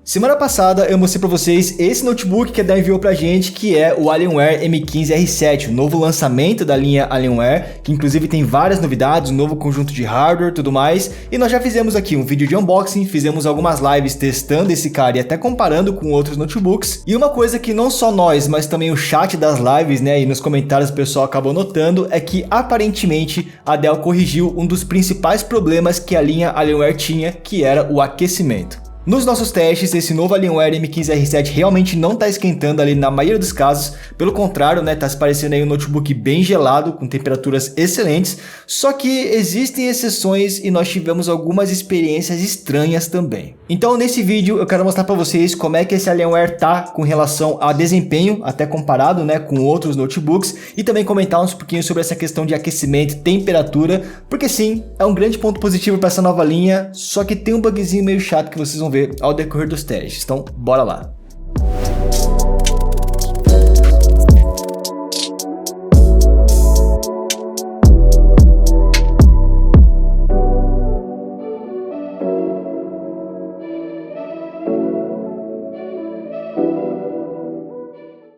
Semana passada eu mostrei para vocês esse notebook que a Dell enviou pra gente, que é o Alienware M15R7, o novo lançamento da linha Alienware, que inclusive tem várias novidades, um novo conjunto de hardware e tudo mais, e nós já fizemos aqui um vídeo de unboxing, fizemos algumas lives testando esse cara e até comparando com outros notebooks, e uma coisa que não só nós, mas também o chat das lives, né, e nos comentários o pessoal acabou notando, é que aparentemente a Dell corrigiu um dos principais problemas que a linha Alienware tinha, que era o aquecimento. Nos nossos testes, esse novo Alienware M15R7 realmente não está esquentando ali na maioria dos casos, pelo contrário, né, tá se parecendo aí um notebook bem gelado, com temperaturas excelentes, só que existem exceções e nós tivemos algumas experiências estranhas também. Então nesse vídeo eu quero mostrar para vocês como é que esse Alienware tá com relação a desempenho, até comparado, né, com outros notebooks, e também comentar um pouquinho sobre essa questão de aquecimento e temperatura, porque sim, é um grande ponto positivo para essa nova linha, só que tem um bugzinho meio chato que vocês vão ver ao decorrer dos testes, então bora lá.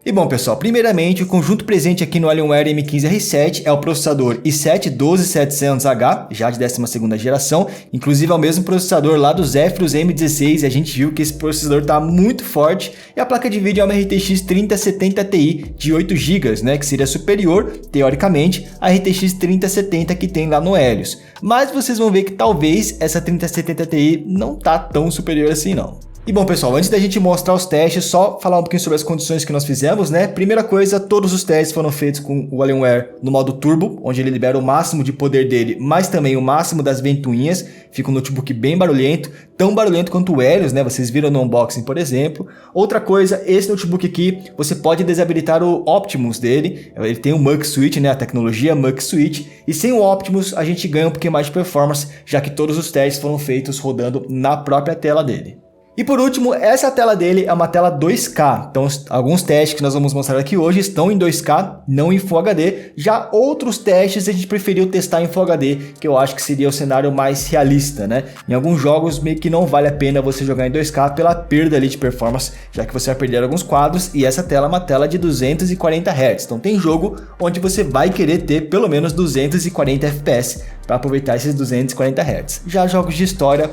E bom pessoal, primeiramente o conjunto presente aqui no Alienware M15R7 é o processador i7-12700H, já de 12ª geração, inclusive é o mesmo processador lá do Zephyrus M16, e a gente viu que esse processador está muito forte, e a placa de vídeo é uma RTX 3070 Ti de 8 GB, né, que seria superior, teoricamente, à RTX 3070 que tem lá no Helios. Mas vocês vão ver que talvez essa 3070 Ti não tá tão superior assim não. E bom pessoal, antes da gente mostrar os testes, só falar um pouquinho sobre as condições que nós fizemos, né? Primeira coisa, todos os testes foram feitos com o Alienware no modo Turbo, onde ele libera o máximo de poder dele, mas também o máximo das ventoinhas. Fica um notebook bem barulhento, tão barulhento quanto o Helios, né? Vocês viram no unboxing, por exemplo. Outra coisa, esse notebook aqui, você pode desabilitar o Optimus dele. Ele tem o Mux Switch, né? A tecnologia Mux Switch. E sem o Optimus, a gente ganha um pouquinho mais de performance, já que todos os testes foram feitos rodando na própria tela dele. E por último, essa tela dele é uma tela 2K, então alguns testes que nós vamos mostrar aqui hoje estão em 2K, não em Full HD, já outros testes a gente preferiu testar em Full HD, que eu acho que seria o cenário mais realista, né? Em alguns jogos meio que não vale a pena você jogar em 2K pela perda ali de performance, já que você vai perder alguns quadros, e essa tela é uma tela de 240 Hz, então tem jogo onde você vai querer ter pelo menos 240 FPS para aproveitar esses 240 Hz. Já jogos de história,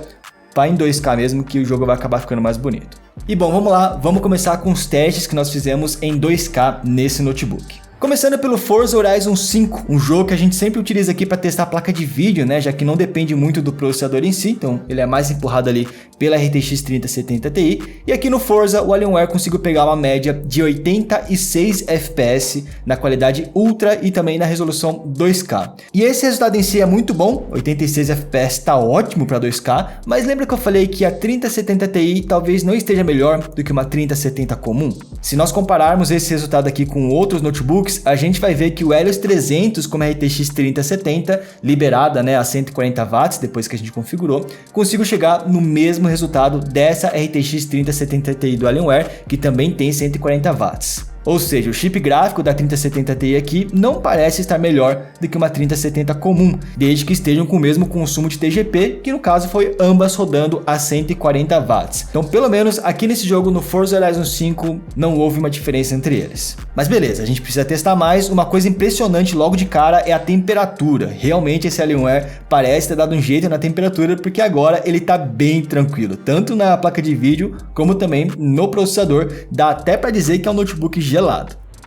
vai em 2K mesmo, que o jogo vai acabar ficando mais bonito. E bom, vamos lá, vamos começar com os testes que nós fizemos em 2K nesse notebook. Começando pelo Forza Horizon 5, um jogo que a gente sempre utiliza aqui para testar a placa de vídeo, né, já que não depende muito do processador em si, então ele é mais empurrado ali pela RTX 3070 Ti, e aqui no Forza o Alienware conseguiu pegar uma média de 86 FPS na qualidade Ultra e também na resolução 2K. E esse resultado em si é muito bom, 86 FPS está ótimo para 2K, mas lembra que eu falei que a 3070 Ti talvez não esteja melhor do que uma 3070 comum? Se nós compararmos esse resultado aqui com outros notebooks, a gente vai ver que o Helios 300 com uma RTX 3070 liberada, né, a 140 watts depois que a gente configurou, consigo chegar no mesmo resultado dessa RTX 3070 Ti do Alienware, que também tem 140 watts. Ou seja, o chip gráfico da 3070 Ti aqui não parece estar melhor do que uma 3070 comum, desde que estejam com o mesmo consumo de TGP, que no caso foi ambas rodando a 140 watts. Então pelo menos aqui nesse jogo no Forza Horizon 5 não houve uma diferença entre eles. Mas beleza, a gente precisa testar mais. Uma coisa impressionante logo de cara é a temperatura. Realmente esse Alienware parece ter dado um jeito na temperatura, porque agora ele está bem tranquilo, tanto na placa de vídeo como também no processador. Dá até para dizer que é um notebook gelado.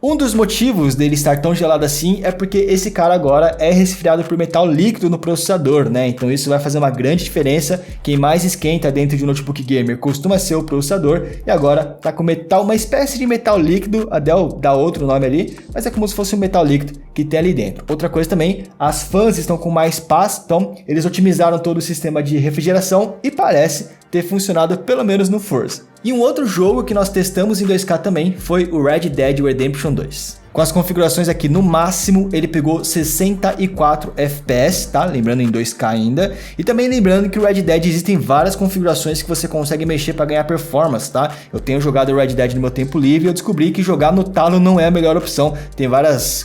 Um dos motivos dele estar tão gelado assim é porque esse cara agora é resfriado por metal líquido no processador, né? Então isso vai fazer uma grande diferença. Quem mais esquenta dentro de um notebook gamer costuma ser o processador, e agora tá com metal, uma espécie de metal líquido, a Dell dá outro nome ali, mas é como se fosse um metal líquido que tem ali dentro. Outra coisa também, as fãs estão com mais paz, então eles otimizaram todo o sistema de refrigeração e parece ter funcionado pelo menos no Forza. E um outro jogo que nós testamos em 2K também foi o Red Dead Redemption 2. Com as configurações aqui no máximo, ele pegou 64 FPS, tá? Lembrando em 2K ainda. E também lembrando que o Red Dead existem várias configurações que você consegue mexer para ganhar performance, tá? Eu tenho jogado o Red Dead no meu tempo livre e eu descobri que jogar no talo não é a melhor opção. Tem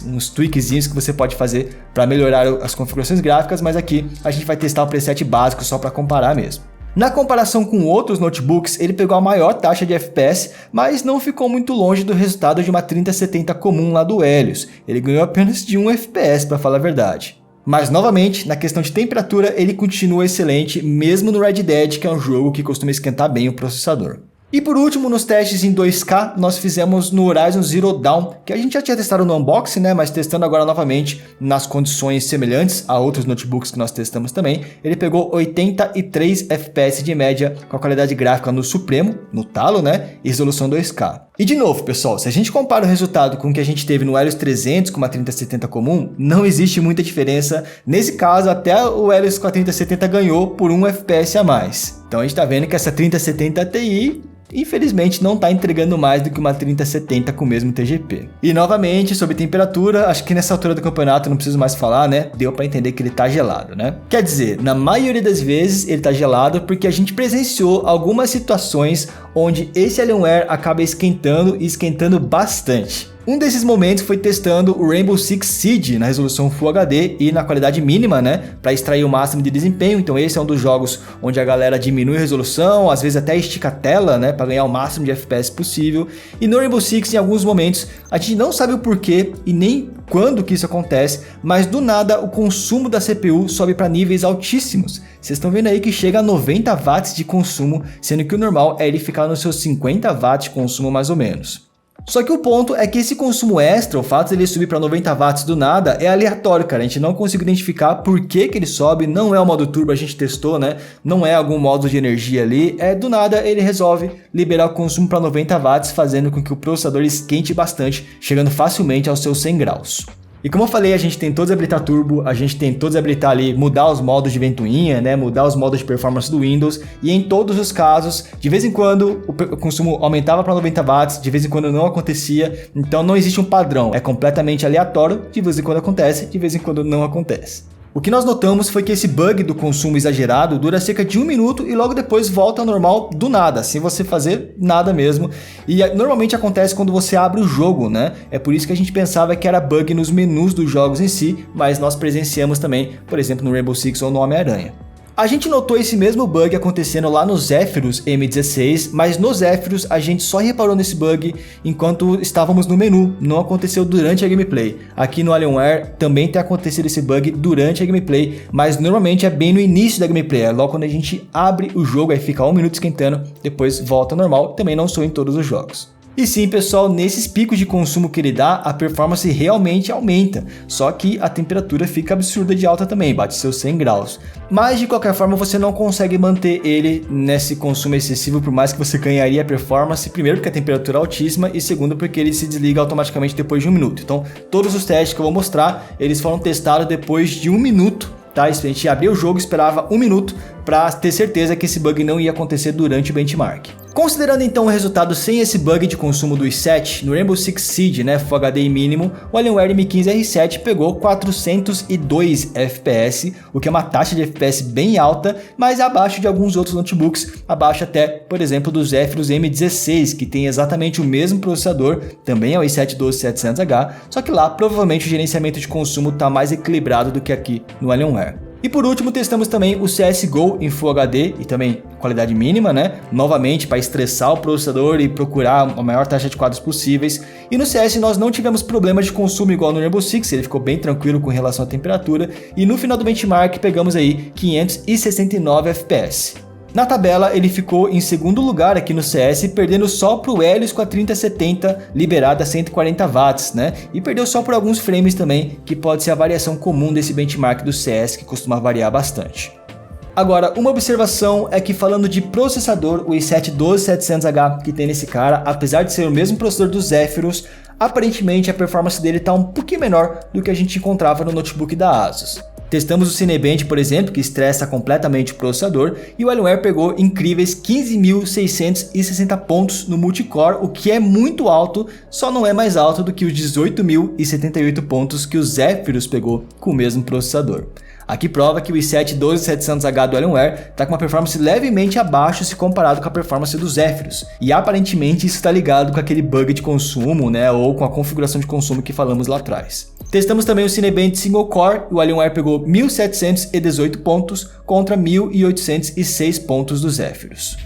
uns tweakzinhos que você pode fazer para melhorar as configurações gráficas, mas aqui a gente vai testar o preset básico só para comparar mesmo. Na comparação com outros notebooks, ele pegou a maior taxa de FPS, mas não ficou muito longe do resultado de uma 3070 comum lá do Helios. Ele ganhou apenas de 1 FPS, para falar a verdade. Mas novamente, na questão de temperatura, ele continua excelente, mesmo no Red Dead, que é um jogo que costuma esquentar bem o processador. E por último, nos testes em 2K, nós fizemos no Horizon Zero Dawn, que a gente já tinha testado no unboxing, né? Mas testando agora novamente nas condições semelhantes a outros notebooks que nós testamos também. Ele pegou 83 FPS de média com a qualidade gráfica no Supremo, no talo, né? E resolução 2K. E de novo, pessoal, se a gente compara o resultado com o que a gente teve no Helios 300 com uma 3070 comum, não existe muita diferença. Nesse caso, até o Helios com a 3070 ganhou por 1 FPS a mais. Então a gente tá vendo que essa 3070 Ti infelizmente não está entregando mais do que uma 3070 com o mesmo TGP. E novamente, sobre temperatura, acho que nessa altura do campeonato não preciso mais falar, né? Deu para entender que ele está gelado, né? Quer dizer, na maioria das vezes ele está gelado porque a gente presenciou algumas situações onde esse Alienware acaba esquentando e esquentando bastante. Um desses momentos foi testando o Rainbow Six Siege na resolução Full HD e na qualidade mínima, né, para extrair o máximo de desempenho. Então esse é um dos jogos onde a galera diminui a resolução, às vezes até estica a tela, né, para ganhar o máximo de FPS possível. E no Rainbow Six, em alguns momentos, a gente não sabe o porquê e nem quando que isso acontece, mas do nada o consumo da CPU sobe para níveis altíssimos. Vocês estão vendo aí que chega a 90 watts de consumo, sendo que o normal é ele ficar nos seus 50 watts de consumo mais ou menos. Só que o ponto é que esse consumo extra, o fato de ele subir para 90 watts do nada, é aleatório, cara. A gente não conseguiu identificar por que ele sobe, não é o modo turbo, a gente testou, né? Não é algum modo de energia ali, do nada ele resolve liberar o consumo para 90 watts, fazendo com que o processador esquente bastante, chegando facilmente aos seus 100 graus. E como eu falei, a gente tentou desabilitar turbo, a gente tentou desabilitar ali, mudar os modos de ventoinha, né, mudar os modos de performance do Windows, e em todos os casos, de vez em quando o consumo aumentava para 90 watts, de vez em quando não acontecia, então não existe um padrão, é completamente aleatório, de vez em quando acontece, de vez em quando não acontece. O que nós notamos foi que esse bug do consumo exagerado dura cerca de 1 minuto e logo depois volta ao normal do nada, sem você fazer nada mesmo. E normalmente acontece quando você abre o jogo, né? É por isso que a gente pensava que era bug nos menus dos jogos em si, mas nós presenciamos também, por exemplo, no Rainbow Six ou no Homem-Aranha. A gente notou esse mesmo bug acontecendo lá no Zephyrus M16, mas no Zephyrus a gente só reparou nesse bug enquanto estávamos no menu, não aconteceu durante a gameplay. Aqui no Alienware também tem acontecido esse bug durante a gameplay, mas normalmente é bem no início da gameplay, é logo quando a gente abre o jogo, aí fica 1 minuto esquentando, depois volta ao normal, também não sou em todos os jogos. E sim, pessoal, nesses picos de consumo que ele dá, a performance realmente aumenta, só que a temperatura fica absurda de alta também, bate seus 100 graus. Mas de qualquer forma você não consegue manter ele nesse consumo excessivo, por mais que você ganharia a performance, primeiro porque a temperatura é altíssima e segundo porque ele se desliga automaticamente depois de 1 minuto. Então todos os testes que eu vou mostrar, eles foram testados depois de 1 minuto. Tá? A gente abria o jogo, esperava 1 minuto para ter certeza que esse bug não ia acontecer durante o benchmark. Considerando então o resultado sem esse bug de consumo do i7, no Rainbow Six Siege, né, Full HD mínimo, o Alienware M15R7 pegou 402 FPS, o que é uma taxa de FPS bem alta, mas abaixo de alguns outros notebooks, abaixo até, por exemplo, do Zephyrus M16, que tem exatamente o mesmo processador, também é o i7-12700H, só que lá provavelmente o gerenciamento de consumo está mais equilibrado do que aqui no Alienware. E por último, testamos também o CSGO em Full HD e também qualidade mínima, né? Novamente, para estressar o processador e procurar a maior taxa de quadros possíveis. E no CS nós não tivemos problemas de consumo igual no Rainbow Six, ele ficou bem tranquilo com relação à temperatura. E no final do benchmark pegamos aí 569 FPS. Na tabela, ele ficou em segundo lugar aqui no CS, perdendo só para o Helios com a 3070 liberada a 140 watts, né? E perdeu só por alguns frames também, que pode ser a variação comum desse benchmark do CS, que costuma variar bastante. Agora, uma observação é que falando de processador, o i7-12700H que tem nesse cara, apesar de ser o mesmo processador do Zephyrus, aparentemente a performance dele está um pouquinho menor do que a gente encontrava no notebook da Asus. Testamos o Cinebench, por exemplo, que estressa completamente o processador, e o Alienware pegou incríveis 15.660 pontos no multicore, o que é muito alto, só não é mais alto do que os 18.078 pontos que o Zephyrus pegou com o mesmo processador. Aqui prova que o i7-12700H do Alienware está com uma performance levemente abaixo se comparado com a performance do Zephyrus, e aparentemente isso está ligado com aquele bug de consumo, né, ou com a configuração de consumo que falamos lá atrás. Testamos também o Cinebench Single Core, o Alienware pegou 1.718 pontos contra 1.806 pontos do Zephyrus.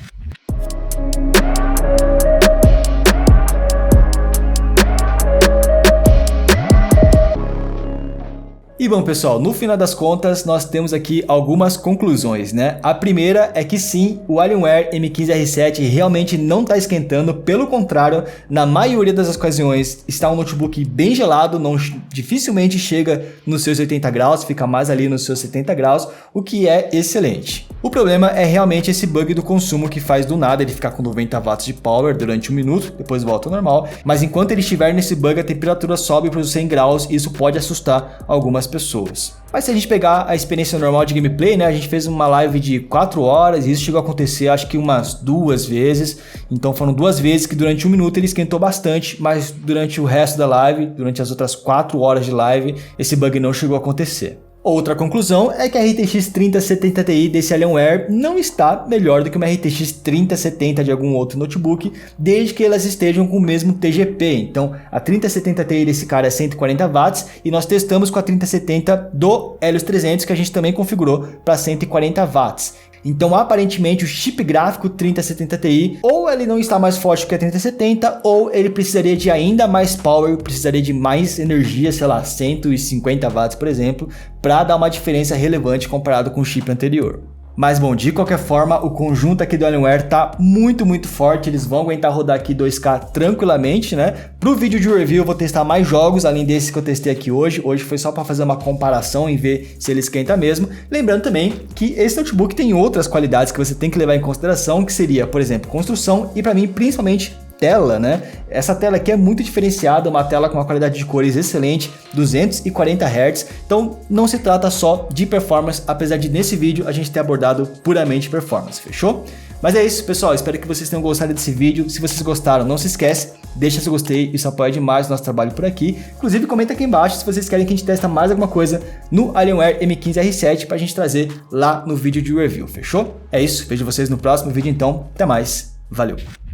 E bom pessoal, no final das contas nós temos aqui algumas conclusões, né? A primeira é que sim, o Alienware M15R7 realmente não está esquentando, pelo contrário, na maioria das ocasiões está um notebook bem gelado, dificilmente chega nos seus 80 graus, fica mais ali nos seus 70 graus, o que é excelente. O problema é realmente esse bug do consumo que faz do nada ele ficar com 90 watts de power durante 1 minuto, depois volta ao normal, mas enquanto ele estiver nesse bug a temperatura sobe para os 100 graus e isso pode assustar algumas pessoas. Mas se a gente pegar a experiência normal de gameplay, né, a gente fez uma live de 4 horas e isso chegou a acontecer acho que umas 2 vezes, então foram 2 vezes que durante 1 minuto ele esquentou bastante, mas durante o resto da live, durante as outras 4 horas de live, esse bug não chegou a acontecer. Outra conclusão é que a RTX 3070 Ti desse Alienware não está melhor do que uma RTX 3070 de algum outro notebook, desde que elas estejam com o mesmo TGP. Então a 3070 Ti desse cara é 140 watts e nós testamos com a 3070 do Helios 300 que a gente também configurou para 140 watts. Então aparentemente o chip gráfico 3070 Ti ou ele não está mais forte que a 3070 ou ele precisaria de ainda mais power, precisaria de mais energia, sei lá, 150 watts por exemplo, para dar uma diferença relevante comparado com o chip anterior. Mas bom, de qualquer forma, o conjunto aqui do Alienware tá muito forte, eles vão aguentar rodar aqui 2K tranquilamente, né? Pro vídeo de review eu vou testar mais jogos, além desse que eu testei aqui hoje. Hoje foi só para fazer uma comparação e ver se ele esquenta mesmo. Lembrando também que esse notebook tem outras qualidades que você tem que levar em consideração, que seria, por exemplo, construção e para mim, principalmente, tela, né? Essa tela aqui é muito diferenciada, uma tela com uma qualidade de cores excelente, 240 Hz, então não se trata só de performance, apesar de nesse vídeo a gente ter abordado puramente performance, fechou? Mas é isso pessoal, espero que vocês tenham gostado desse vídeo, se vocês gostaram não se esquece, deixa seu gostei, isso apoia demais o nosso trabalho por aqui, inclusive comenta aqui embaixo se vocês querem que a gente teste mais alguma coisa no Alienware M15R7 pra gente trazer lá no vídeo de review, fechou? É isso, vejo vocês no próximo vídeo então, até mais, valeu!